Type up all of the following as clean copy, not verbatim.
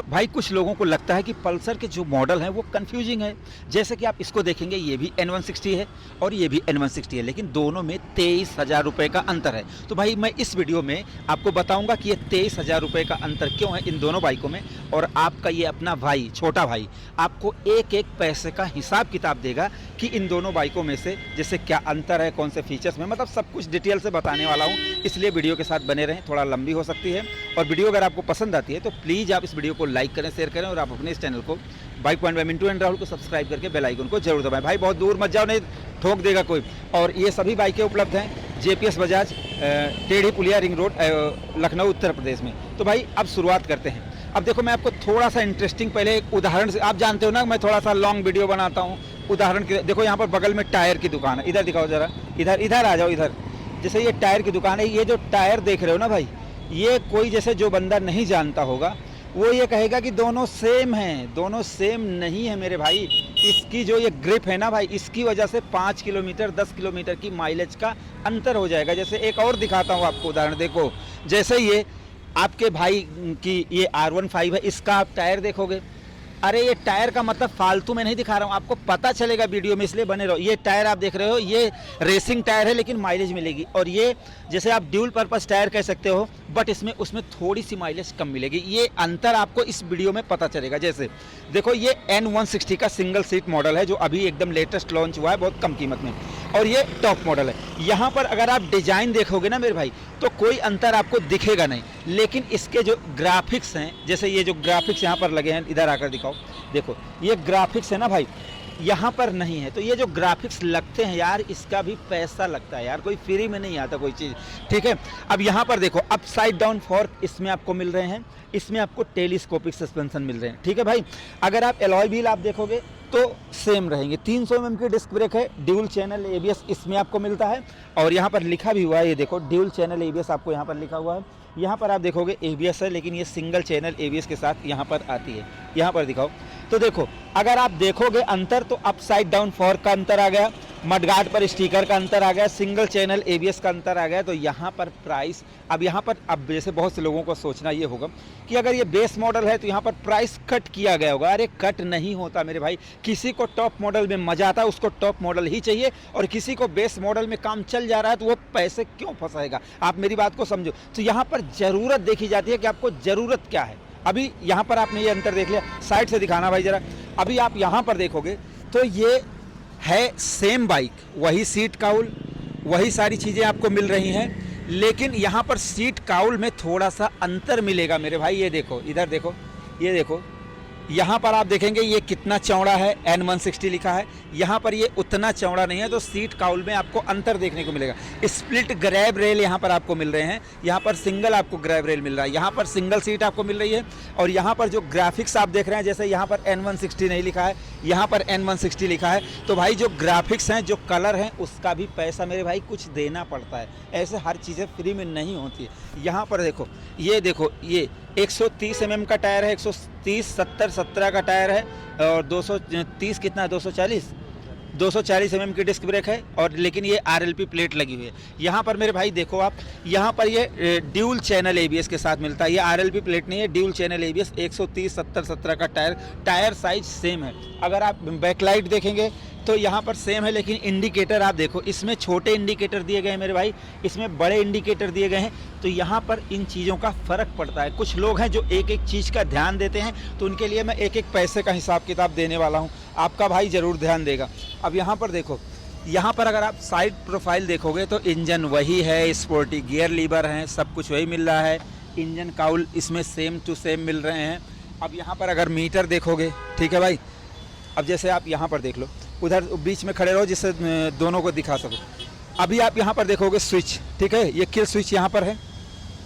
भाई कुछ लोगों को लगता है कि पल्सर के जो मॉडल हैं वो कंफ्यूजिंग है। जैसे कि आप इसको देखेंगे, ये भी N160 है और ये भी N160 है, लेकिन दोनों में 23,000 रुपये का अंतर है। तो भाई मैं इस वीडियो में आपको बताऊंगा कि ये 23,000 रुपये का अंतर क्यों है इन दोनों बाइकों में, और आपका ये अपना भाई, छोटा भाई, आपको एक एक पैसे का हिसाब किताब देगा कि इन दोनों बाइकों में से जैसे क्या अंतर है, कौन से फीचर्स में, मतलब सब कुछ डिटेल से बताने वाला हूँ। इसलिए वीडियो के साथ बने रहें, थोड़ा लंबी हो सकती है। और वीडियो अगर आपको पसंद आती है तो प्लीज़ आप इस वीडियो को लाइक करें, शेयर करें, और आप अपने इस चैनल को bike point by Mintu and Rahul को सब्सक्राइब करके बेल आइकन को जरूर दबाएं। भाई बहुत दूर मत जाओ, नहीं ठोक देगा कोई। और ये सभी बाइकें उपलब्ध हैं JPS बजाज, टेढ़ी पुलिया रिंग रोड, लखनऊ उत्तर प्रदेश में। तो भाई अब शुरुआत करते हैं। अब देखो मैं आपको थोड़ा सा इंटरेस्टिंग पहले एक उदाहरण से, आप जानते हो ना मैं थोड़ा सा लॉन्ग वीडियो बनाता हूँ। उदाहरण के देखो यहाँ पर बगल में टायर की दुकान है, इधर दिखाओ ज़रा, इधर आ जाओ इधर। जैसे ये टायर की दुकान है, ये जो टायर देख रहे हो ना भाई, ये कोई जैसे जो बंदा नहीं जानता होगा वो ये कहेगा कि दोनों सेम हैं। दोनों सेम नहीं है मेरे भाई। इसकी जो ये ग्रिप है ना भाई, इसकी वजह से 5 किलोमीटर 10 किलोमीटर की माइलेज का अंतर हो जाएगा। जैसे एक और दिखाता हूँ आपको उदाहरण, देखो जैसे ये आपके भाई की ये R15 है, इसका आप टायर देखोगे, अरे ये टायर का मतलब फालतू में नहीं दिखा रहा हूँ, आपको पता चलेगा वीडियो में, इसलिए बने रहो। ये टायर आप देख रहे हो, ये रेसिंग टायर है लेकिन माइलेज मिलेगी। और ये जैसे आप ड्यूल पर्पस टायर कह सकते हो, बट इसमें उसमें थोड़ी सी माइलेज कम मिलेगी। ये अंतर आपको इस वीडियो में पता चलेगा। जैसे देखो ये N160 का सिंगल सीट मॉडल है जो अभी एकदम लेटेस्ट लॉन्च हुआ है बहुत कम कीमत में, और ये टॉप मॉडल है। यहाँ पर अगर आप डिजाइन देखोगे ना मेरे भाई तो कोई अंतर आपको दिखेगा नहीं, लेकिन इसके जो ग्राफिक्स हैं, जैसे ये जो ग्राफिक्स यहाँ पर लगे हैं, इधर आकर दिखाओ, देखो ये ग्राफिक्स है ना भाई, यहाँ पर नहीं है। तो ये जो ग्राफिक्स लगते हैं यार, इसका भी पैसा लगता है यार, कोई फ्री में नहीं आता कोई चीज़, ठीक है। अब यहाँ पर देखो अपसाइड डाउन फॉर्क इसमें आपको मिल रहे हैं, इसमें आपको टेलीस्कोपिक सस्पेंशन मिल रहे हैं, ठीक है भाई। अगर आप एलॉय व्हील आप देखोगे तो सेम रहेंगे। 300 mm की डिस्क ब्रेक है, ड्यूल चैनल ABS इसमें आपको मिलता है, और यहाँ पर लिखा भी हुआ है, ये देखो ड्यूल चैनल ABS आपको यहाँ पर लिखा हुआ है। यहाँ पर आप देखोगे ABS है, लेकिन ये सिंगल चैनल ABS के साथ यहाँ पर आती है। यहाँ पर दिखाओ तो देखो, अगर आप देखोगे अंतर तो अपसाइड डाउन फॉर्क का अंतर आ गया, मडगार्ड पर स्टिकर का अंतर आ गया, सिंगल चैनल ABS का अंतर आ गया। तो यहाँ पर प्राइस, अब यहाँ पर अब जैसे बहुत से लोगों को सोचना ये होगा कि अगर ये बेस मॉडल है तो यहाँ पर प्राइस कट किया गया होगा। अरे कट नहीं होता मेरे भाई, किसी को टॉप मॉडल में मजा आता है उसको टॉप मॉडल ही चाहिए, और किसी को बेस मॉडल में काम चल जा रहा है तो वो पैसे क्यों फंसाएगा। आप मेरी बात को समझो। तो यहाँ पर ज़रूरत देखी जाती है कि आपको ज़रूरत क्या है। अभी यहाँ पर आपने ये अंतर देख लिया, साइड से दिखाना भाई ज़रा। अभी आप यहाँ पर देखोगे तो ये है सेम बाइक, वही सीट काउल, वही सारी चीज़ें आपको मिल रही हैं, लेकिन यहाँ पर सीट काउल में थोड़ा सा अंतर मिलेगा मेरे भाई। ये देखो, इधर देखो, ये देखो, यहाँ पर आप देखेंगे ये कितना चौड़ा है, N160 लिखा है, यहाँ पर ये उतना चौड़ा नहीं है। तो सीट काउल में आपको अंतर देखने को मिलेगा। स्प्लिट ग्रैब रेल यहाँ पर आपको मिल रहे हैं, यहाँ पर सिंगल आपको ग्रैब रेल मिल रहा है, यहाँ पर सिंगल सीट आपको मिल रही है। और यहाँ पर जो ग्राफिक्स आप देख रहे हैं, जैसे यहाँ पर N160 नहीं लिखा है, यहाँ पर N160 लिखा है। तो भाई जो ग्राफिक्स हैं, जो कलर हैं, उसका भी पैसा मेरे भाई कुछ देना पड़ता है। ऐसे हर चीज़ें फ्री में नहीं होती है। यहाँ पर देखो, ये देखो, ये 130 mm का टायर है, 130 70 17 का टायर है, और 230 कितना है, 240 mm की डिस्क ब्रेक है, और लेकिन ये RLP प्लेट लगी हुई है। यहाँ पर मेरे भाई देखो आप, यहाँ पर ये ड्यूल चैनल ABS के साथ मिलता है। ये RLP प्लेट नहीं है, ड्यूल चैनल ABS, 130 70 17 का टायर साइज सेम है। अगर आप बैकलाइट देखेंगे तो यहाँ पर सेम है, लेकिन इंडिकेटर आप देखो, इसमें छोटे इंडिकेटर दिए गए हैं मेरे भाई, इसमें बड़े इंडिकेटर दिए गए हैं। तो यहाँ पर इन चीज़ों का फ़र्क पड़ता है। कुछ लोग हैं जो एक एक चीज़ का ध्यान देते हैं, तो उनके लिए मैं एक एक पैसे का हिसाब किताब देने वाला हूँ। आपका भाई ज़रूर ध्यान देगा। अब यहाँ पर देखो, यहाँ पर अगर आप साइड प्रोफाइल देखोगे तो इंजन वही है, स्पोर्टी गियर लीवर हैं, सब कुछ वही मिल रहा है। इंजन काउल इसमें सेम टू सेम मिल रहे हैं। अब यहाँ पर अगर मीटर देखोगे, ठीक है भाई, अब जैसे आप यहाँ पर देख लो, उधर बीच में खड़े रहो जिससे दोनों को दिखा सको। अभी आप यहाँ पर देखोगे स्विच, ठीक है, ये किल स्विच यहाँ पर है,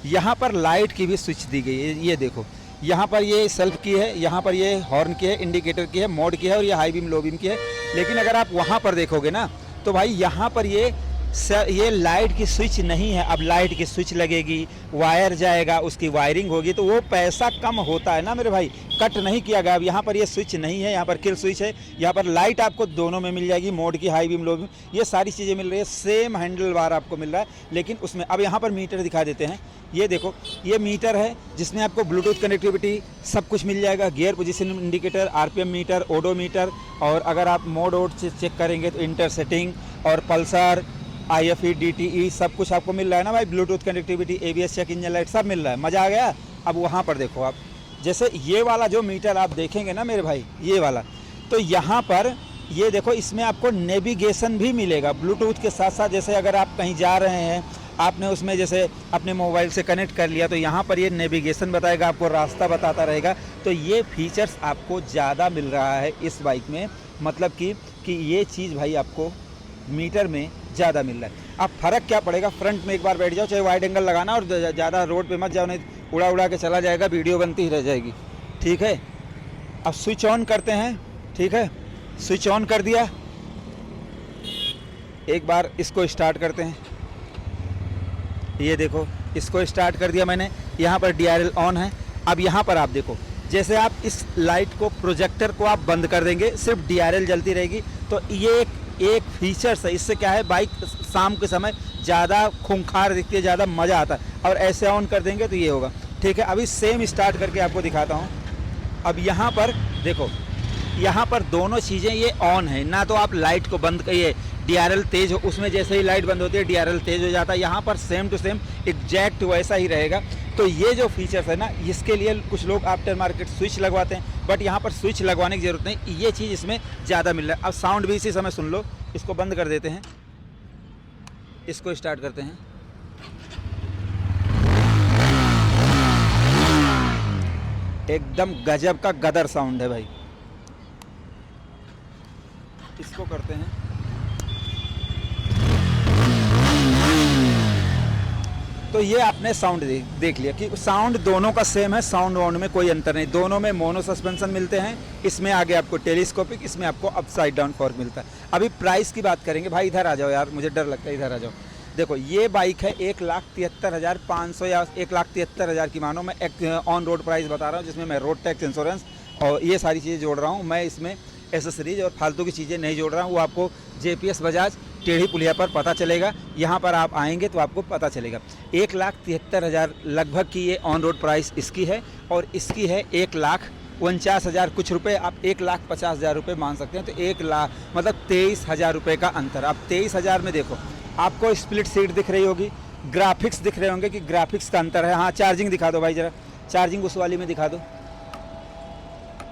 यहाँ पर लाइट की भी स्विच दी गई है। ये देखो, यहाँ पर ये सेल्फ की है, यहाँ पर ये हॉर्न की है, इंडिकेटर की है, मोड की है, और ये हाई बीम लो बीम की है। लेकिन अगर आप वहाँ पर देखोगे ना तो भाई यहाँ पर ये सर ये लाइट की स्विच नहीं है, अब लाइट की स्विच लगेगी, वायर जाएगा, उसकी वायरिंग होगी, तो वो पैसा कम होता है ना मेरे भाई, कट नहीं किया गया। अब यहाँ पर ये स्विच नहीं है, यहाँ पर किल स्विच है, यहाँ पर लाइट आपको दोनों में मिल जाएगी, मोड की, हाई बीम, लो बीम, ये सारी चीज़ें मिल रही है। सेम हैंडल बार आपको मिल रहा है, लेकिन उसमें अब यहाँ पर मीटर दिखा देते हैं। ये देखो, ये मीटर है जिसमें आपको ब्लूटूथ कनेक्टिविटी सब कुछ मिल जाएगा, gear position indicator, RPM meter, odometer, और अगर आप मोड वोड चेक करेंगे तो इंटर सेटिंग और पल्सर, IFE, DTE सब कुछ आपको मिल रहा है ना भाई, Bluetooth connectivity, ABS check, engine light सब मिल रहा है। मज़ा आ गया। अब वहाँ पर देखो आप, जैसे ये वाला जो मीटर आप देखेंगे ना मेरे भाई, ये वाला, तो यहाँ पर ये देखो, इसमें आपको नेविगेशन भी मिलेगा ब्लूटूथ के साथ साथ। जैसे अगर आप कहीं जा रहे हैं, आपने उसमें जैसे अपने मोबाइल से कनेक्ट कर लिया, तो यहाँ पर ये नेविगेशन बताएगा, आपको रास्ता बताता रहेगा। तो ये फीचर्स आपको ज़्यादा मिल रहा है इस बाइक में, मतलब कि ये चीज़ भाई आपको मीटर में ज़्यादा मिल रहा है। अब फ़र्क क्या पड़ेगा, फ्रंट में एक बार बैठ जाओ, चाहे वाइड एंगल लगाना, और ज़्यादा रोड पे मत जाओ, नहीं उड़ा उड़ा के चला जाएगा, वीडियो बनती ही रह जाएगी। ठीक है, अब स्विच ऑन करते हैं। ठीक है, स्विच ऑन कर दिया, एक बार इसको स्टार्ट करते हैं। ये देखो, इसको स्टार्ट कर दिया मैंने, यहाँ पर DRL ऑन है। अब यहाँ पर आप देखो, जैसे आप इस लाइट को, प्रोजेक्टर को आप बंद कर देंगे, सिर्फ DRL जलती रहेगी। तो ये एक फीचर्स है, इससे क्या है, बाइक शाम के समय ज़्यादा खूंखार दिखती है, ज़्यादा मज़ा आता है। और ऐसे ऑन कर देंगे तो ये होगा। ठीक है, अभी सेम स्टार्ट करके आपको दिखाता हूँ। अब यहाँ पर देखो, यहाँ पर दोनों चीज़ें ये ऑन है ना, तो आप लाइट को बंद करिए, DRL तेज हो, उसमें जैसे ही लाइट बंद होती है DRL तेज हो जाता है। यहाँ पर सेम टू सेम एग्जैक्ट वैसा ही रहेगा। तो ये जो फीचर्स है ना, इसके लिए कुछ लोग आफ्टर मार्केट स्विच लगवाते हैं, बट यहाँ पर स्विच लगवाने की ज़रूरत नहीं, ये चीज़ इसमें ज़्यादा मिल रहा है। अब साउंड भी इसी समय सुन लो। इसको बंद कर देते हैं, इसको स्टार्ट करते हैं। एकदम गजब का गदर साउंड है भाई। इसको करते हैं, तो ये आपने साउंड देख लिया कि साउंड दोनों का सेम है, साउंड वाउंड में कोई अंतर नहीं। दोनों में मोनो सस्पेंशन मिलते हैं, इसमें आगे आपको टेलीस्कोपिक, इसमें आपको अपसाइड डाउन फॉर्क मिलता है। अभी प्राइस की बात करेंगे। भाई इधर आ जाओ यार, मुझे डर लगता है, इधर आ जाओ। देखो, ये बाइक है 1,73,500 या 1,73,000 की मानो। मैं एक ऑन रोड प्राइस बता रहा हूँ, जिसमें मैं रोड टैक्स, इंश्योरेंस और ये सारी चीज़ें जोड़ रहा हूँ। मैं इसमें एसेसरीज और फालतू की चीज़ें नहीं जोड़ रहा हूँ। वो आपको JPS बजाज टेढ़ी पुलिया पर पता चलेगा, यहाँ पर आप आएंगे तो आपको पता चलेगा। 1,73,000 लगभग की ये ऑन रोड प्राइस इसकी है, और इसकी है 1,49,000 कुछ रुपए। आप 1,50,000 रुपये मान सकते हैं। तो 1 लाख मतलब 23,000 रुपये का अंतर। अब 23,000 में देखो, आपको स्प्लिट सीट दिख रही होगी, ग्राफिक्स दिख रहे होंगे कि ग्राफिक्स का अंतर है। हाँ, चार्जिंग दिखा दो भाई ज़रा, चार्जिंग उस वाली में दिखा दो।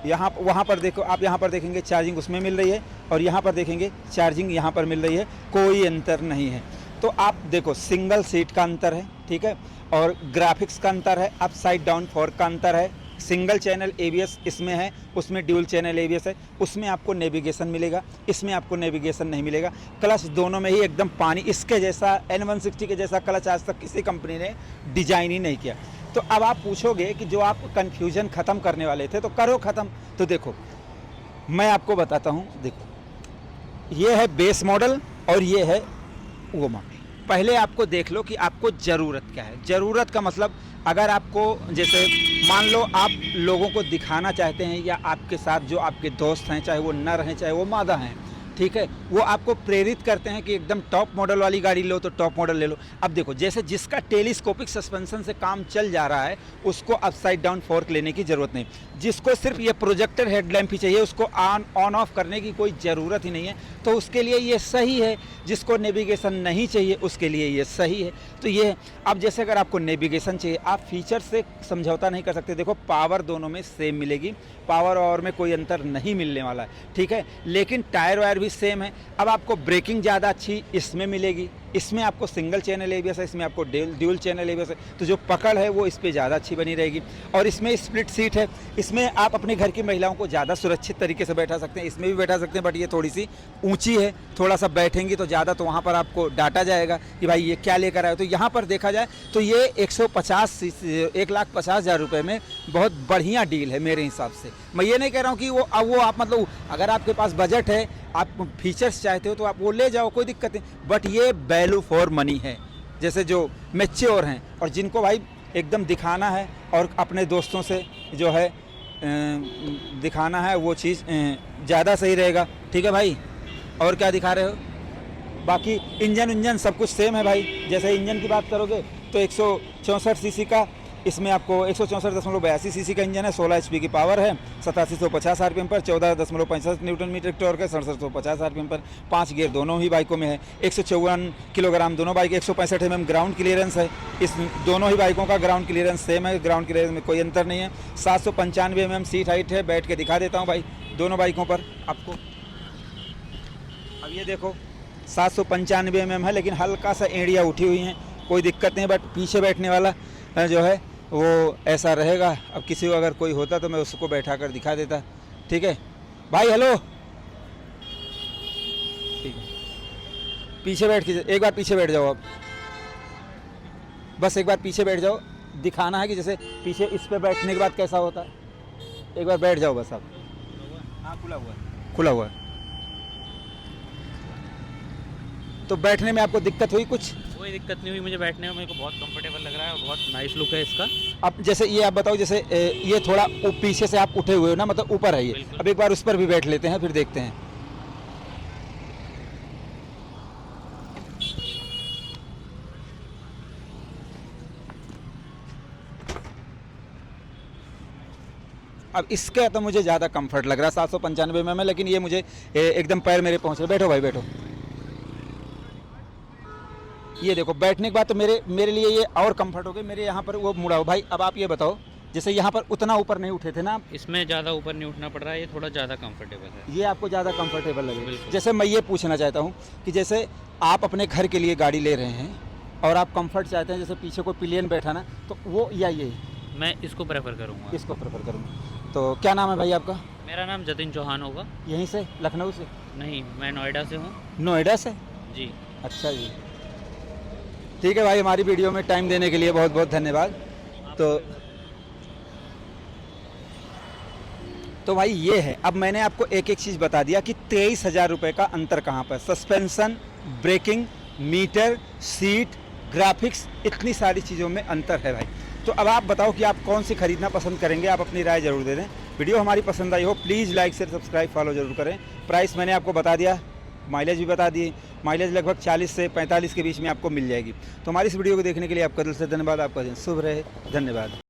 यहाँ वहाँ पर देखो, आप यहाँ पर देखेंगे चार्जिंग उसमें मिल रही है, और यहाँ पर देखेंगे चार्जिंग यहाँ पर मिल रही है, कोई अंतर नहीं है। तो आप देखो, सिंगल सीट का अंतर है, ठीक है, और ग्राफिक्स का अंतर है, अपसाइड डाउन फॉर्क का अंतर है, सिंगल चैनल ABS इसमें है, उसमें ड्यूल चैनल ABS है, उसमें आपको नेविगेशन मिलेगा, इसमें आपको नेविगेशन नहीं मिलेगा। क्लच दोनों में ही एकदम पानी, इसके जैसा N160 के जैसा क्लच आज तक किसी कंपनी ने डिजाइन ही नहीं किया। तो अब आप पूछोगे कि जो आप कन्फ्यूजन ख़त्म करने वाले थे तो करो ख़त्म। तो देखो, मैं आपको बताता हूँ। देखो, ये है बेस मॉडल और ये है वो मॉडल। पहले आपको देख लो कि आपको ज़रूरत क्या है। ज़रूरत का मतलब, अगर आपको जैसे मान लो आप लोगों को दिखाना चाहते हैं, या आपके साथ जो आपके दोस्त हैं, चाहे वो नर हैं चाहे वो मादा हैं, ठीक है, वो आपको प्रेरित करते हैं कि एकदम टॉप मॉडल वाली गाड़ी लो, तो टॉप मॉडल ले लो। अब देखो, जैसे जिसका टेलीस्कोपिक सस्पेंशन से काम चल जा रहा है, उसको अपसाइड डाउन फॉर्क लेने की ज़रूरत नहीं। जिसको सिर्फ ये प्रोजेक्टर हेडलैम्प ही चाहिए, उसको ऑन ऑफ करने की कोई ज़रूरत ही नहीं है, तो उसके लिए ये सही है। जिसको नेविगेशन नहीं चाहिए उसके लिए ये सही है। तो ये, अब जैसे अगर आपको नेविगेशन चाहिए, आप फीचर से समझौता नहीं कर सकते। देखो, पावर दोनों में सेम मिलेगी, पावर और में कोई अंतर नहीं मिलने वाला है, ठीक है, लेकिन टायर वायर भी सेम है। अब आपको ब्रेकिंग ज़्यादा अच्छी इसमें मिलेगी, इसमें आपको सिंगल चैनल ABS है, इसमें आपको ड्यूल चैनल ABS है, तो जो पकड़ है वो इस पर ज़्यादा अच्छी बनी रहेगी। और इसमें स्प्लिट सीट है, इसमें आप अपने घर की महिलाओं को ज़्यादा सुरक्षित तरीके से बैठा सकते हैं। इसमें भी बैठा सकते हैं, बट ये थोड़ी सी ऊंची है, थोड़ा सा बैठेंगी तो ज़्यादा, तो वहाँ पर आपको डांटा जाएगा कि भाई ये क्या लेकर आए। तो यहाँ पर देखा जाए तो ये 1,50,000 रुपये में बहुत बढ़िया डील है मेरे हिसाब से। मैं ये नहीं कह रहा हूँ कि वो आप मतलब, अगर आपके पास बजट है आप फीचर्स चाहते हो तो आप वो ले जाओ, कोई दिक्कत नहीं, बट ये वैल्यू फॉर मनी है। जैसे जो मैच्योर हैं और जिनको भाई एकदम दिखाना है और अपने दोस्तों से जो है दिखाना है, वो चीज़ ज़्यादा सही रहेगा। ठीक है भाई, और क्या दिखा रहे हो? बाकी इंजन सब कुछ सेम है भाई। जैसे इंजन की बात करोगे तो 164 सीसी का, इसमें आपको 164.82 सीसी का इंजन है, 16 एचपी की पावर है, 8750 आरपीएम पर, 14.65 न्यूटन मीटर टॉर्क है, 6750 आरपीएम पर, 5 गियर दोनों ही बाइकों में है, 154 किलोग्राम दोनों बाइक, 165 mm ग्राउंड क्लियरेंस है। इस दोनों ही बाइकों का ग्राउंड क्लियरेंस सेम है, ग्राउंड क्लियरेंस में कोई अंतर नहीं है। 795 mm सीट हाइट है। बैठ के दिखा देता हूँ भाई दोनों बाइकों पर आपको। अब ये देखो 795 mm है, लेकिन हल्का सा एड़िया उठी हुई हैं, कोई दिक्कत नहीं, बट पीछे बैठने वाला जो है वो ऐसा रहेगा। अब किसी को अगर कोई होता तो मैं उसको बैठा कर दिखा देता। ठीक है भाई, हेलो, ठीक है, पीछे बैठ के एक बार पीछे बैठ जाओ। अब बस एक बार पीछे बैठ जाओ, दिखाना है कि जैसे पीछे इस पे बैठने के बाद कैसा होता है। एक बार बैठ जाओ बस। अब हाँ, खुला हुआ है। तो बैठने में आपको दिक्कत हुई कुछ? कोई दिक्कत नहीं हुई मुझे बैठने में, मेरे को बहुत कंफर्टेबल लग रहा है और बहुत नाइस लुक है इसका। अब जैसे ये आप बताओ, जैसे ये थोड़ा पीछे से आप उठे हुए हो ना, मतलब ऊपर है ये। अब एक बार उस पर भी बैठ लेते हैं, फिर देखते हैं। अब इसका तो मुझे ज़्यादा कंफर्ट लग रहा है 795 में, लेकिन ये मुझे एकदम पैर मेरे पहुँच रहे। बैठो भाई बैठो। ये देखो बैठने के बाद तो मेरे लिए ये और कंफर्ट हो गई। मेरे यहाँ पर वो मुड़ा हो भाई। अब आप ये बताओ, जैसे यहाँ पर उतना ऊपर नहीं उठे थे ना आप, इसमें ज़्यादा ऊपर नहीं उठना पड़ रहा है, ये थोड़ा ज़्यादा कंफर्टेबल है। ये आपको ज़्यादा कंफर्टेबल लगे। जैसे मैं ये पूछना चाहता हूँ कि जैसे आप अपने घर के लिए गाड़ी ले रहे हैं और आप कंफर्ट चाहते हैं, जैसे पीछे कोई पिलियन बैठा ना, तो वो या ये? मैं इसको प्रेफर करूँगा। इसको प्रेफर करूँगा। तो क्या नाम है भाई आपका? मेरा नाम जतिन चौहान होगा। यहीं से, लखनऊ से? नहीं, मैं नोएडा से हूँ। नोएडा से? जी। अच्छा जी, ठीक है भाई, हमारी वीडियो में टाइम देने के लिए बहुत बहुत धन्यवाद। तो भाई ये है, अब मैंने आपको एक एक चीज़ बता दिया कि 23,000 रुपये का अंतर कहाँ पर, suspension, braking, meter, seat, graphics, इतनी सारी चीज़ों में अंतर है भाई। तो अब आप बताओ कि आप कौन सी खरीदना पसंद करेंगे, आप अपनी राय ज़रूर दे दें। वीडियो हमारी पसंद आई हो please like share subscribe follow ज़रूर करें। प्राइस मैंने आपको बता दिया, माइलेज भी बता दिए। माइलेज लगभग 40 से 45 के बीच में आपको मिल जाएगी। तो हमारी इस वीडियो को देखने के लिए आपका दिल से धन्यवाद। आपका दिन शुभ रहे। धन्यवाद।